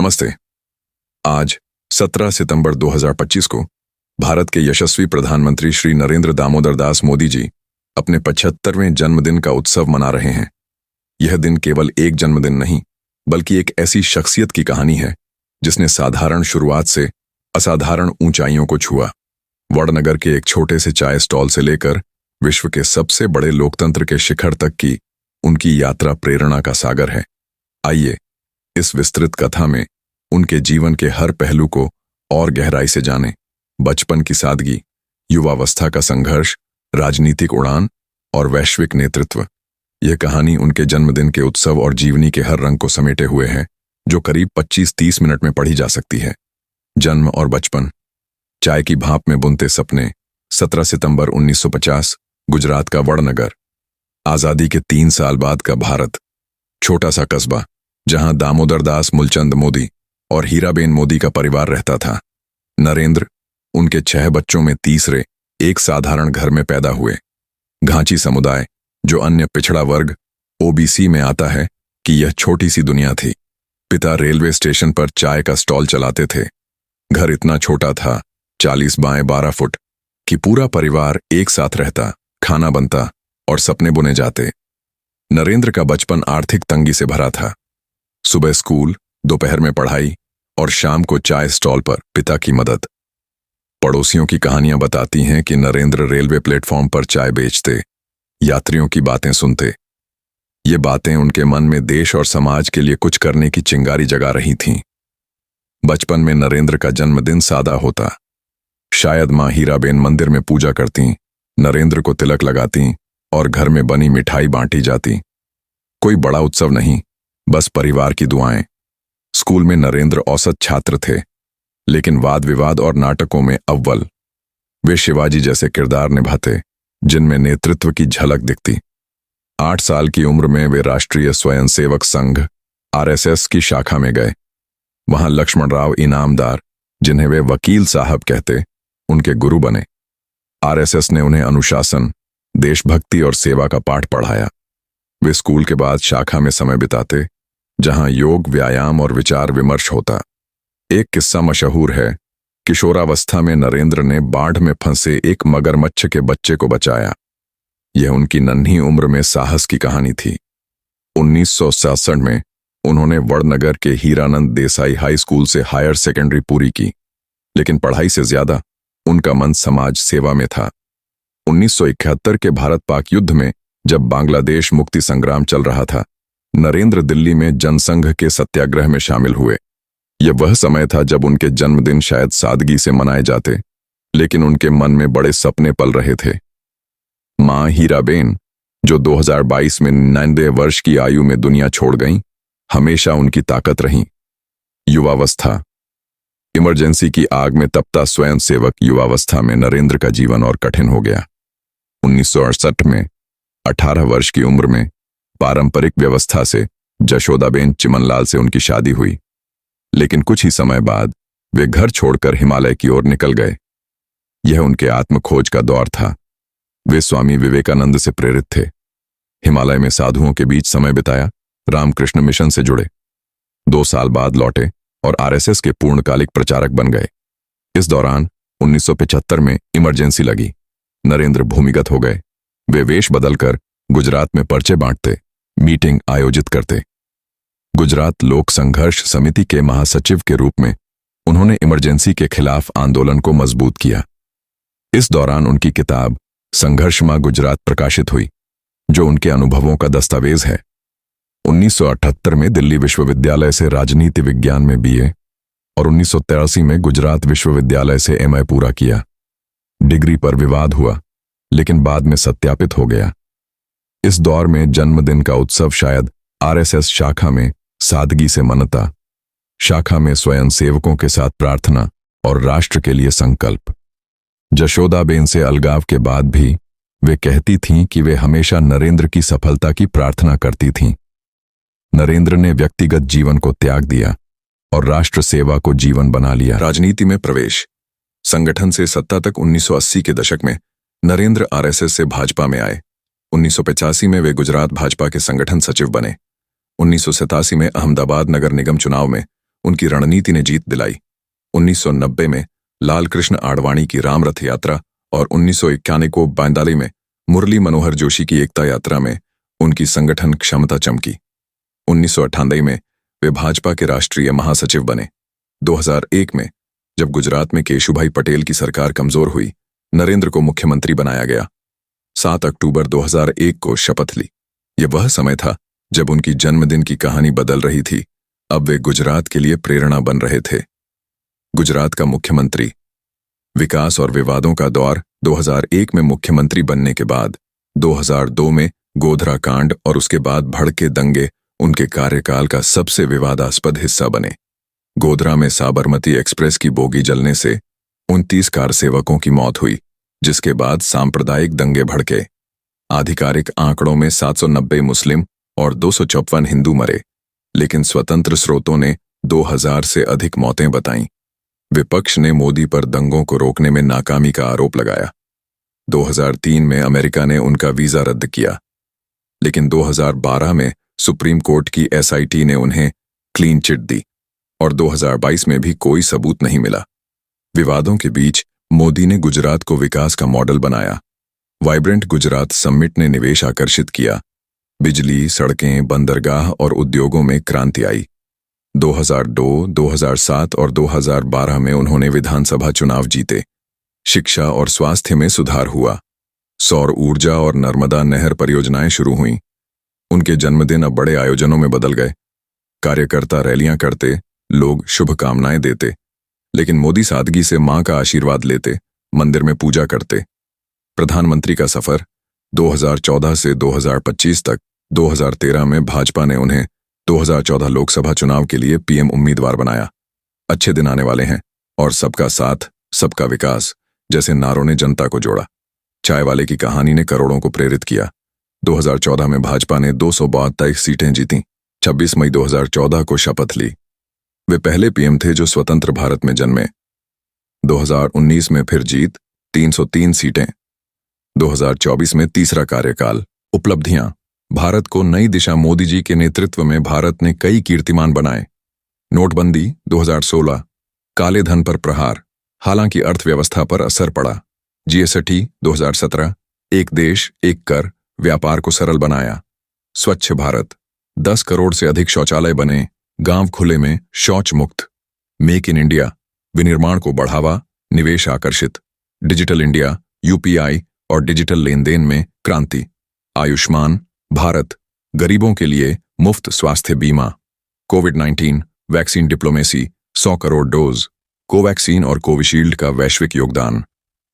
नमस्ते। आज 17 सितंबर 2025 को भारत के यशस्वी प्रधानमंत्री श्री नरेंद्र दामोदर दास मोदी जी अपने 75वें जन्मदिन का उत्सव मना रहे हैं। यह दिन केवल एक जन्मदिन नहीं, बल्कि एक ऐसी शख्सियत की कहानी है जिसने साधारण शुरुआत से असाधारण ऊंचाइयों को छुआ। वडनगर के एक छोटे से चाय स्टॉल से लेकर विश्व के सबसे बड़े लोकतंत्र के शिखर तक की उनकी यात्रा प्रेरणा का सागर है। आइए इस विस्तृत कथा में उनके जीवन के हर पहलू को और गहराई से जानें। बचपन की सादगी, युवावस्था का संघर्ष, राजनीतिक उड़ान और वैश्विक नेतृत्व। यह कहानी उनके जन्मदिन के उत्सव और जीवनी के हर रंग को समेटे हुए है, जो करीब 25-30 मिनट में पढ़ी जा सकती है। जन्म और बचपन। चाय की भाप में बुनते सपने। 17 सितंबर 1950, गुजरात का वडनगर। आजादी के 3 साल बाद का भारत। छोटा सा कस्बा जहां दामोदर दास मूलचंद मोदी और हीराबेन मोदी का परिवार रहता था। नरेंद्र उनके 6 बच्चों में तीसरे एक साधारण घर में पैदा हुए। घांची समुदाय, जो अन्य पिछड़ा वर्ग ओबीसी में आता है, कि यह छोटी सी दुनिया थी। पिता रेलवे स्टेशन पर चाय का स्टॉल चलाते थे। घर इतना छोटा था, 40 बाय 12 फुट, कि पूरा परिवार एक साथ रहता, खाना बनता और सपने बुने जाते। नरेंद्र का बचपन आर्थिक तंगी से भरा था। सुबह स्कूल, दोपहर में पढ़ाई और शाम को चाय स्टॉल पर पिता की मदद। पड़ोसियों की कहानियां बताती हैं कि नरेंद्र रेलवे प्लेटफॉर्म पर चाय बेचते, यात्रियों की बातें सुनते। ये बातें उनके मन में देश और समाज के लिए कुछ करने की चिंगारी जगा रही थीं। बचपन में नरेंद्र का जन्मदिन सादा होता। शायद मां हीराबेन मंदिर में पूजा करती, नरेंद्र को तिलक लगाती और घर में बनी मिठाई बांटी जाती। कोई बड़ा उत्सव नहीं, बस परिवार की दुआएं। स्कूल में नरेंद्र औसत छात्र थे, लेकिन वाद विवाद और नाटकों में अव्वल। वे शिवाजी जैसे किरदार निभाते, जिनमें नेतृत्व की झलक दिखती। 8 साल की उम्र में वे राष्ट्रीय स्वयंसेवक संघ आरएसएस की शाखा में गए। वहां लक्ष्मणराव इनामदार, जिन्हें वे वकील साहब कहते, उनके गुरु बने। आरएसएस ने उन्हें अनुशासन, देशभक्ति और सेवा का पाठ पढ़ाया। वे स्कूल के बाद शाखा में समय बिताते, जहां योग, व्यायाम और विचार विमर्श होता। एक किस्सा मशहूर है। किशोरावस्था में नरेंद्र ने बाढ़ में फंसे एक मगरमच्छ के बच्चे को बचाया। यह उनकी नन्ही उम्र में साहस की कहानी थी। 1967 में उन्होंने वडनगर के हीरानंद देसाई हाई स्कूल से हायर सेकेंडरी पूरी की, लेकिन पढ़ाई से ज्यादा उनका मन समाज सेवा में था। 1971 के भारत पाक युद्ध में जब बांग्लादेश मुक्ति संग्राम चल रहा था, नरेंद्र दिल्ली में जनसंघ के सत्याग्रह में शामिल हुए। यह वह समय था जब उनके जन्मदिन शायद सादगी से मनाए जाते, लेकिन उनके मन में बड़े सपने पल रहे थे। मां हीराबेन, जो 2022 में 99 वर्ष की आयु में दुनिया छोड़ गईं, हमेशा उनकी ताकत रहीं। युवावस्था। इमरजेंसी की आग में तपता स्वयंसेवक युवावस्था में नरेंद्र का जीवन और कठिन हो गया। 1968 में 18 वर्ष की उम्र में पारंपरिक व्यवस्था से जशोदाबेन चिमनलाल से उनकी शादी हुई, लेकिन कुछ ही समय बाद वे घर छोड़कर हिमालय की ओर निकल गए। यह उनके आत्मखोज का दौर था। वे स्वामी विवेकानंद से प्रेरित थे। हिमालय में साधुओं के बीच समय बिताया, रामकृष्ण मिशन से जुड़े। 2 साल बाद लौटे और आरएसएस के पूर्णकालिक प्रचारक बन गए। इस दौरान 1975 में इमरजेंसी लगी। नरेंद्र भूमिगत हो गए। वे वेश बदलकर गुजरात में पर्चे बांटते, मीटिंग आयोजित करते। गुजरात लोक संघर्ष समिति के महासचिव के रूप में उन्होंने इमरजेंसी के खिलाफ आंदोलन को मजबूत किया। इस दौरान उनकी किताब संघर्ष मां गुजरात प्रकाशित हुई, जो उनके अनुभवों का दस्तावेज है। 1978 में दिल्ली विश्वविद्यालय से राजनीति विज्ञान में बीए और 1983 में गुजरात विश्वविद्यालय से एमए पूरा किया। डिग्री पर विवाद हुआ, लेकिन बाद में सत्यापित हो गया। इस दौर में जन्मदिन का उत्सव शायद आरएसएस शाखा में सादगी से मनता, शाखा में स्वयंसेवकों के साथ प्रार्थना और राष्ट्र के लिए संकल्प। जशोदाबेन से अलगाव के बाद भी वे कहती थीं कि वे हमेशा नरेंद्र की सफलता की प्रार्थना करती थीं। नरेंद्र ने व्यक्तिगत जीवन को त्याग दिया और राष्ट्र सेवा को जीवन बना लिया। राजनीति में प्रवेश। संगठन से सत्ता तक 1980 के दशक में नरेंद्र आरएसएस से भाजपा में आए। 1985 में वे गुजरात भाजपा के संगठन सचिव बने। 1987 में अहमदाबाद नगर निगम चुनाव में उनकी रणनीति ने जीत दिलाई। 1990 में लाल कृष्ण आडवाणी की राम रथ यात्रा और 1991 को बैंदाली में मुरली मनोहर जोशी की एकता यात्रा में उनकी संगठन क्षमता चमकी। 1998 में वे भाजपा के राष्ट्रीय महासचिव बने। 2001 में जब गुजरात में केशुभाई पटेल की सरकार कमजोर हुई, नरेंद्र को मुख्यमंत्री बनाया गया। 7 अक्टूबर 2001 को शपथ ली। यह वह समय था जब उनकी जन्मदिन की कहानी बदल रही थी। अब वे गुजरात के लिए प्रेरणा बन रहे थे। गुजरात का मुख्यमंत्री, विकास और विवादों का दौर। 2001 में मुख्यमंत्री बनने के बाद 2002 में गोधरा कांड और उसके बाद भड़के दंगे उनके कार्यकाल का सबसे विवादास्पद हिस्सा बने। गोधरा में साबरमती एक्सप्रेस की बोगी जलने से 29 कार सेवकों की मौत हुई, जिसके बाद सांप्रदायिक दंगे भड़के। आधिकारिक आंकड़ों में 790 मुस्लिम और 254 हिंदू मरे, लेकिन स्वतंत्र स्रोतों ने 2000 से अधिक मौतें बताईं। विपक्ष ने मोदी पर दंगों को रोकने में नाकामी का आरोप लगाया। 2003 में अमेरिका ने उनका वीजा रद्द किया, लेकिन 2012 में सुप्रीम कोर्ट की SIT ने उन्हें क्लीन चिट दी और 2022 में भी कोई सबूत नहीं मिला। विवादों के बीच मोदी ने गुजरात को विकास का मॉडल बनाया। वाइब्रेंट गुजरात समिट ने निवेश आकर्षित किया। बिजली, सड़कें, बंदरगाह और उद्योगों में क्रांति आई। 2002, 2007 और 2012 में उन्होंने विधानसभा चुनाव जीते। शिक्षा और स्वास्थ्य में सुधार हुआ। सौर ऊर्जा और नर्मदा नहर परियोजनाएं शुरू हुईं। उनके जन्मदिन अब बड़े आयोजनों में बदल गए। कार्यकर्ता रैलियां करते, लोग शुभकामनाएं देते, लेकिन मोदी सादगी से मां का आशीर्वाद लेते, मंदिर में पूजा करते। प्रधानमंत्री का सफर 2014 से 2025 तक। 2013 में भाजपा ने उन्हें 2014 लोकसभा चुनाव के लिए PM उम्मीदवार बनाया। अच्छे दिन आने वाले हैं और सबका साथ, सबका विकास जैसे नारों ने जनता को जोड़ा। चाय वाले की कहानी ने करोड़ों को प्रेरित किया। 2014 में भाजपा ने 272 सीटें जीतीं। 26 मई 2014 को शपथ ली। वे पहले PM थे जो स्वतंत्र भारत में जन्मे। 2019 में फिर जीत, 303 सीटें। 2024 में तीसरा कार्यकाल। उपलब्धियां। भारत को नई दिशा। मोदी जी के नेतृत्व में भारत ने कई कीर्तिमान बनाए। नोटबंदी 2016, काले धन पर प्रहार, हालांकि अर्थव्यवस्था पर असर पड़ा। GST 2017, एक देश एक कर, व्यापार को सरल बनाया। स्वच्छ भारत, 10 करोड़ से अधिक शौचालय बने, गांव खुले में शौच मुक्त। मेक इन इंडिया, विनिर्माण को बढ़ावा, निवेश आकर्षित। डिजिटल इंडिया, UPI और डिजिटल लेन देन में क्रांति। आयुष्मान भारत, गरीबों के लिए मुफ्त स्वास्थ्य बीमा। कोविड-19 vaccine diplomacy, 100 crore dose. Covaxin और कोविशील्ड का वैश्विक योगदान।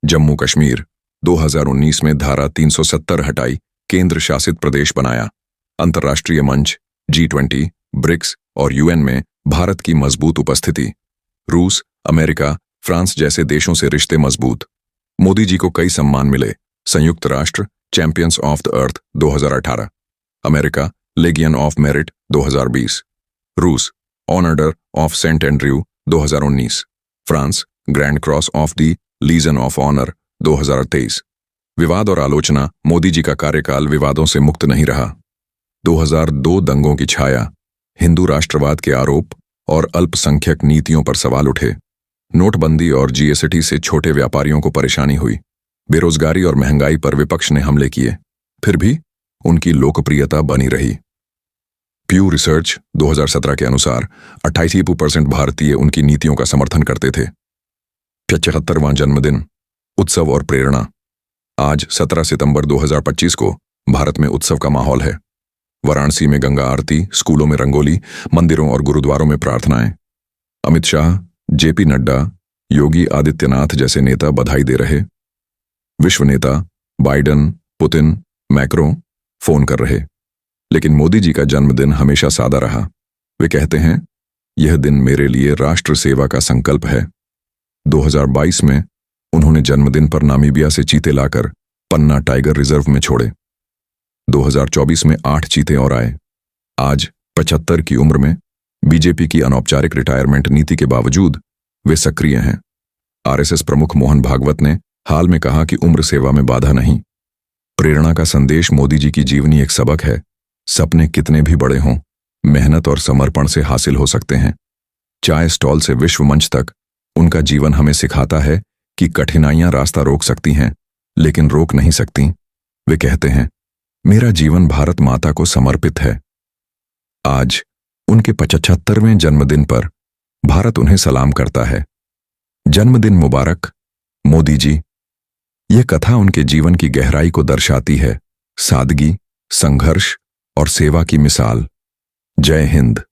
जम्मू कश्मीर, 2019 में धारा 370 हटाई, केंद्र शासित प्रदेश बनाया। अंतर्राष्ट्रीय मंच, G20, ब्रिक्स और UN में भारत की मजबूत उपस्थिति। रूस, अमेरिका, फ्रांस जैसे देशों से रिश्ते मजबूत। मोदी जी को कई सम्मान मिले। संयुक्त राष्ट्र champions of the earth 2018, America legion of merit 2020, रूस order of saint Andrew 2019, France grand cross of the legion of honour 2023। विवाद और आलोचना। मोदी जी का कार्यकाल विवादों से मुक्त नहीं रहा। 2002 दंगों की छाया, हिंदू राष्ट्रवाद के आरोप और अल्पसंख्यक नीतियों पर सवाल उठे। नोटबंदी और GST से छोटे व्यापारियों को परेशानी हुई। बेरोजगारी और महंगाई पर विपक्ष ने हमले किए, फिर भी उनकी लोकप्रियता बनी रही। प्यू रिसर्च 2017 के अनुसार 88% भारतीय उनकी नीतियों का समर्थन करते थे। 75वां जन्मदिन, उत्सव और प्रेरणा। आज 17 सितंबर 2025 को भारत में उत्सव का माहौल है। वाराणसी में गंगा आरती, स्कूलों में रंगोली, मंदिरों और गुरुद्वारों में प्रार्थनाएं। अमित शाह, JP नड्डा, योगी आदित्यनाथ जैसे नेता बधाई दे रहे। विश्व नेता बाइडन, पुतिन, मैक्रो फोन कर रहे। लेकिन मोदी जी का जन्मदिन हमेशा सादा रहा। वे कहते हैं, यह दिन मेरे लिए राष्ट्र सेवा का संकल्प है। 2022 में उन्होंने जन्मदिन पर नामीबिया से चीते लाकर पन्ना टाइगर रिजर्व में छोड़े। 2024 में 8 चीते और आए। आज 75 की उम्र में बीजेपी की अनौपचारिक रिटायरमेंट नीति के बावजूद वे सक्रिय हैं। RSS प्रमुख मोहन भागवत ने हाल में कहा कि उम्र सेवा में बाधा नहीं। प्रेरणा का संदेश। मोदी जी की जीवनी एक सबक है। सपने कितने भी बड़े हों, मेहनत और समर्पण से हासिल हो सकते हैं। चाय स्टॉल से विश्व मंच तक उनका जीवन हमें सिखाता है कि कठिनाइयां रास्ता रोक सकती हैं, लेकिन रोक नहीं सकती। वे कहते हैं, मेरा जीवन भारत माता को समर्पित है। आज उनके 75वें जन्मदिन पर भारत उन्हें सलाम करता है। जन्मदिन मुबारक मोदी जी। ये कथा उनके जीवन की गहराई को दर्शाती है, सादगी, संघर्ष और सेवा की मिसाल। जय हिंद।